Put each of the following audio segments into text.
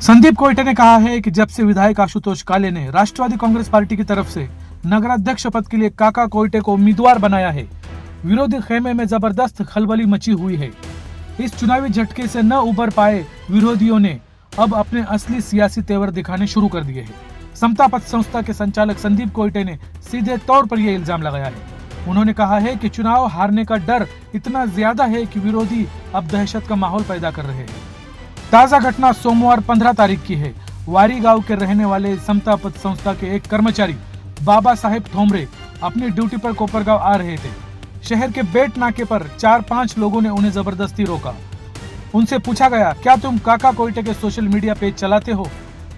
संदीप कोयटे ने कहा है कि जब से विधायक आशुतोष काले ने राष्ट्रवादी कांग्रेस पार्टी की तरफ से नगराध्यक्ष पद के लिए काका कोयटे को उम्मीदवार बनाया है, विरोधी खेमे में जबरदस्त खलबली मची हुई है। इस चुनावी झटके से न उबर पाए विरोधियों ने अब अपने असली सियासी तेवर दिखाने शुरू कर दिए हैं। समता पथ संस्था के संचालक संदीप कोयटे ने सीधे तौर पर यह इल्जाम लगाया है। उन्होंने कहा है कि चुनाव हारने का डर इतना ज्यादा है कि विरोधी अब दहशत का माहौल पैदा कर रहे हैं। ताजा घटना सोमवार 15 तारीख की है। वारी गांव के रहने वाले समता पथ संस्था के एक कर्मचारी बाबा साहेब ठोमरे अपनी ड्यूटी पर कोपरगांव आ रहे थे। शहर के बेट नाके पर 4-5 लोगों ने उन्हें जबरदस्ती रोका। उनसे पूछा गया, क्या तुम काका कोयटे के सोशल मीडिया पेज चलाते हो?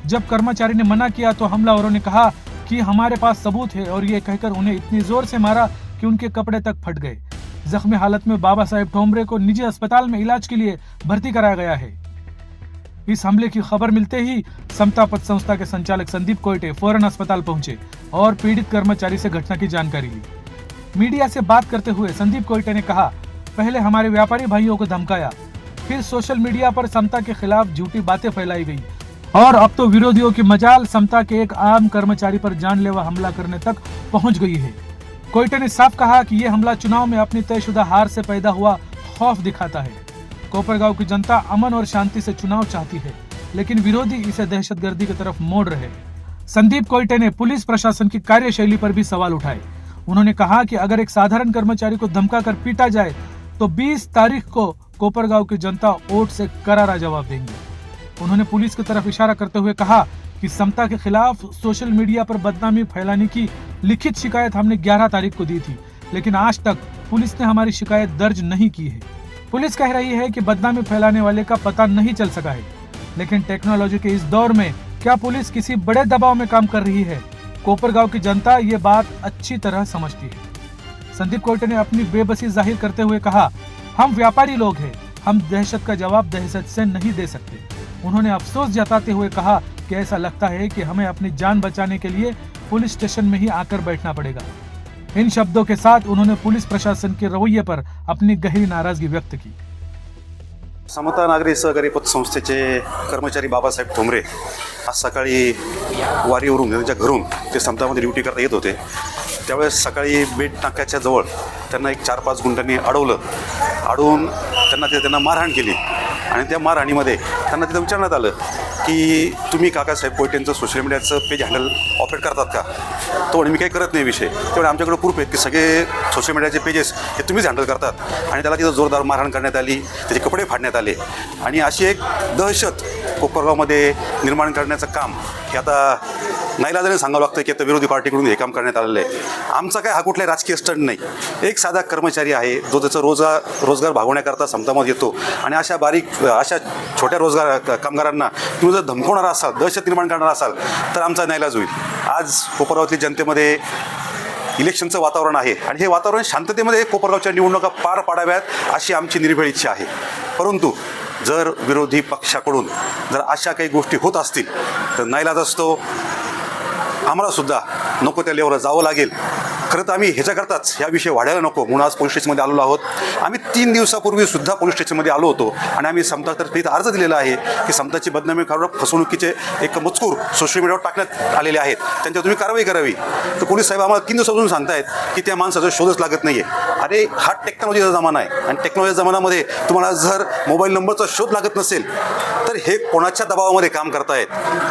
जब कर्मचारी ने मना किया तो हमलावरों ने कहा कि हमारे पास सबूत है और ये कहकर उन्हें इतनी जोर से मारा कि उनके कपड़े तक फट गए। जख्मी हालत में बाबा साहेब ठोमरे को निजी अस्पताल में इलाज के लिए भर्ती कराया गया है। इस हमले की खबर मिलते ही समता पथ संस्था के संचालक संदीप कोयटे फौरन अस्पताल पहुंचे और पीड़ित कर्मचारी से घटना की जानकारी ली। मीडिया से बात करते हुए संदीप कोयटे ने कहा, पहले हमारे व्यापारी भाइयों को धमकाया, फिर सोशल मीडिया पर समता के खिलाफ झूठी बातें फैलाई गई और अब तो विरोधियों की मजाल समता के एक आम कर्मचारी पर जानलेवा हमला करने तक पहुंच गई है। कोयटे ने साफ कहा कि यह हमला चुनाव में अपनी तयशुदा हार से पैदा हुआ खौफ दिखाता है। कोपरगांव की जनता अमन और शांति से चुनाव चाहती है, लेकिन विरोधी इसे दहशतगर्दी की तरफ मोड़ रहे हैं। संदीप कोयटे ने पुलिस प्रशासन की कार्यशैली पर भी सवाल उठाए। उन्होंने कहा कि अगर एक साधारण कर्मचारी को धमकाकर पीटा जाए तो 20 तारीख को कोपरगांव की जनता वोट से करारा जवाब देंगे। उन्होंने पुलिस की तरफ इशारा करते हुए कहा कि समता के खिलाफ सोशल मीडिया पर बदनामी फैलाने की लिखित शिकायत हमने 11 तारीख को दी थी, लेकिन आज तक पुलिस ने हमारी शिकायत दर्ज नहीं की है। पुलिस कह रही है कि बदनामी फैलाने वाले का पता नहीं चल सका है, लेकिन टेक्नोलॉजी के इस दौर में क्या पुलिस किसी बड़े दबाव में काम कर रही है? कोपरगांव की जनता ये बात अच्छी तरह समझती है। संदीप कोयटे ने अपनी बेबसी जाहिर करते हुए कहा, हम व्यापारी लोग हैं, हम दहशत का जवाब दहशत से नहीं दे सकते। उन्होंने अफसोस जताते हुए कहा कि ऐसा लगता है कि हमें अपनी जान बचाने के लिए पुलिस स्टेशन में ही आकर बैठना पड़ेगा। इन शब्दों के साथ उन्होंने पुलिस प्रशासन के रवैये पर अपनी गहरी नाराजगी व्यक्त की। समता नागरी सहकारी पतसंस्थेचे कर्मचारी बाबासाहेब ठोमरे आज सकाळी वारीवरून त्यांच्या घरून ते समतामध्ये ड्युटी करता येत होते। त्यावेळेस सकाळी बेट नाक्याच्या जवळ त्यांना एक 4-5 गुंडांनी अडवून त्यांना मारहाण केली आणि त्या मारहाणीमध्ये त्यांना तिथं विचारण्यात आलं की तुम्ही काकासाहेब कोयटेंचं सोशल मीडियाचं पेज हँडल ऑपरेट करतात का? तो म्हणे मी काही करत नाही विषय। तेवढे आमच्याकडे प्रूफ आहेत की सगळे सोशल मीडियाचे पेजेस हे तुम्हीच हँडल करतात आणि त्याला तिथं जोरदार मारहाण करण्यात आली, त्याचे कपडे फाडण्यात आले आणि अशी एक दहशत कोपरगावमध्ये निर्माण करण्याचं काम हे आता नाईलाजाने सांगावं लागतं की आता विरोधी पार्टीकडून हे काम करण्यात आलेलं आहे। आमचा काय हा कुठलाही राजकीय स्टंट नाही, एक साधा कर्मचारी आहे जो त्याचा रोजगार भागवण्याकरता समतामध्ये येतो आणि अशा छोट्या कामगारांना तुम्ही जर धमकवणारा असाल, दहशत निर्माण करणारा असाल तर आमचा नाईलाज होईल। आज कोपरगावातली जनतेमध्ये इलेक्शनचं वातावरण आहे आणि हे वातावरण शांततेमध्ये कोपरगावच्या निवडणुका पार पाडाव्यात अशी आमची निर्भीड इच्छा आहे। परंतु जर विरोधी पक्षाकडून जर अशा काही गोष्टी होत असतील तर नाईलाज असतो, आम्हाला सुद्धा नको त्या लेवलवर जावं लागेल। खरं तर आम्ही ह्याच्याकरताच ह्या विषय वाढायला नको म्हणून आज पोलीस स्टेशनमध्ये आलेलो आहोत। आम्ही 3 दिवसापूर्वी सुद्धा पोलीस स्टेशनमध्ये आलो होतो आणि आम्ही समतातर्फे इथं अर्ज दिलेला आहे की समताची बदनामी करून फसवणुकीचे एक मजकूर सोशल मीडियावर टाकण्यात आलेले आहेत, त्यांच्यावर तुम्ही कारवाई करावी। तर पोलीस साहेब आम्हाला 3 दिवसापासून सांगतायत की त्या माणसाचा शोधच लागत नाही आहे। अरे हा टेक्नॉलॉजीचा जमाना आहे आणि टेक्नॉलॉजीच्या जमान्यामध्ये तुम्हाला जर मोबाईल नंबरचा शोध लागत नसेल तर हे कोणाच्या दबावामध्ये काम करतायत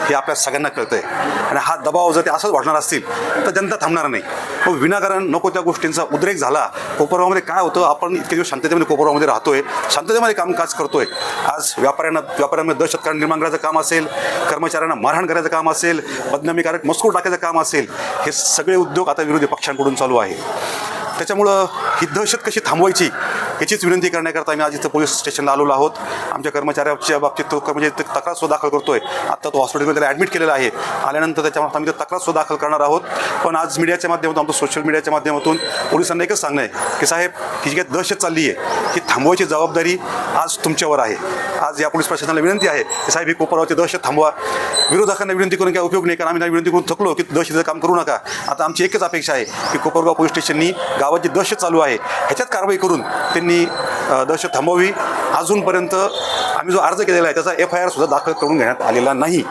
हे आपल्या सगळ्यांना कळतं आहे आणि हा दबाव जर ते असंच वाढणार असतील तर जनता थांबणार नाही। मग विनाकारण नको त्या गोष्टींचा उद्रेक झाला। कोपरगावमध्ये काय होतं, आपण इतके दिवस शांततेमध्ये कोपरगावमध्ये राहतोय, शांततेमध्ये कामकाज करतोय। आज व्यापाऱ्यांमध्ये दहशत निर्माण करायचं काम असेल, कर्मचाऱ्यांना मारहाण करायचं काम असेल, बदनामीकारक मजकूर टाकायचं काम असेल, हे सगळे उद्योग आता विरोधी पक्षांकडून चालू आहे। त्याच्यामुळं ही दहशत कशी थांबवायची याचीच विनंती करण्याकरता आम्ही आज इथं पोलीस स्टेशनला आलेलो आहोत। आमच्या कर्मचाऱ्याच्या बाबतीत तो म्हणजे तक्रार सुद्धा दाखल करतोय। आता तो हॉस्पिटलमध्ये त्याला ॲडमिट केलेला आहे। आल्यानंतर त्याच्यामध्ये आम्ही तक्रार सुद्धा दाखल करणार आहोत। पण आज मीडियाच्या माध्यमातून, आमचं सोशल मीडियाच्या माध्यमातून पोलिसांना एकच सांगणं आहे की साहेब ही जी काही दहशत चालली आहे ही थांबवायची जबाबदारी आज तुमच्यावर आहे। आज या पोलीस प्रशासनाला विनंती आहे की साहेब ही कोपरगावची दहशत थांबवा। विरोधकांना विनंती करून काय उपयोग नाही, कारण आम्ही विनंती करून थकलो की दहशतीचं काम करू नका। आता आमची एकच अपेक्षा आहे की कोपरगाव पोलीस स्टेशननी गावाची दहशत चालू आहे ह्याच्यात कारवाई करून त्यांनी दहशत थांबवावी अजूनपर्यंत आम्ही जो अर्ज केलेला आहे त्याचा FIR सुद्धा दाखल करून घेण्यात आलेला नाही.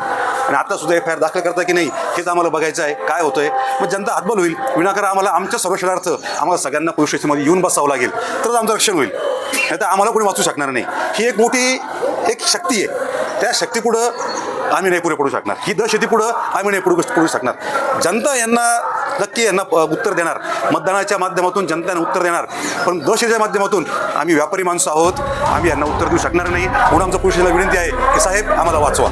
आणि आता सुद्धा FIR दाखल करता की नाही हेच आम्हाला बघायचं आहे. काय होतंय मग जनता हातबल होईल. विनाकारण आम्हाला आमच्या संरक्षणार्थ आम्हाला सगळ्यांना पोलीस स्टेशनमध्ये येऊन बसावं लागेल तरच आमचं रक्षण होईल. नाही तर आम्हाला कोणी वाचू शकणार नाही. ही एक मोठी शक्ती आहे. त्या शक्तीपुढं आम्ही नाही पुढे पडू शकणार. ही दहशतीपुढं आम्ही नाही पडू शकणार. जनता यांना नक्की उत्तर देणार. मतदानाच्या माध्यमातून जनतेने उत्तर देणार. पण दहशतीच्या माध्यमातून आम्ही व्यापारी माणसं आहोत. आम्ही यांना उत्तर देऊ शकणार नाही. म्हणून आमचं पोलिसाला विनंती आहे की साहेब आम्हाला वाचवा.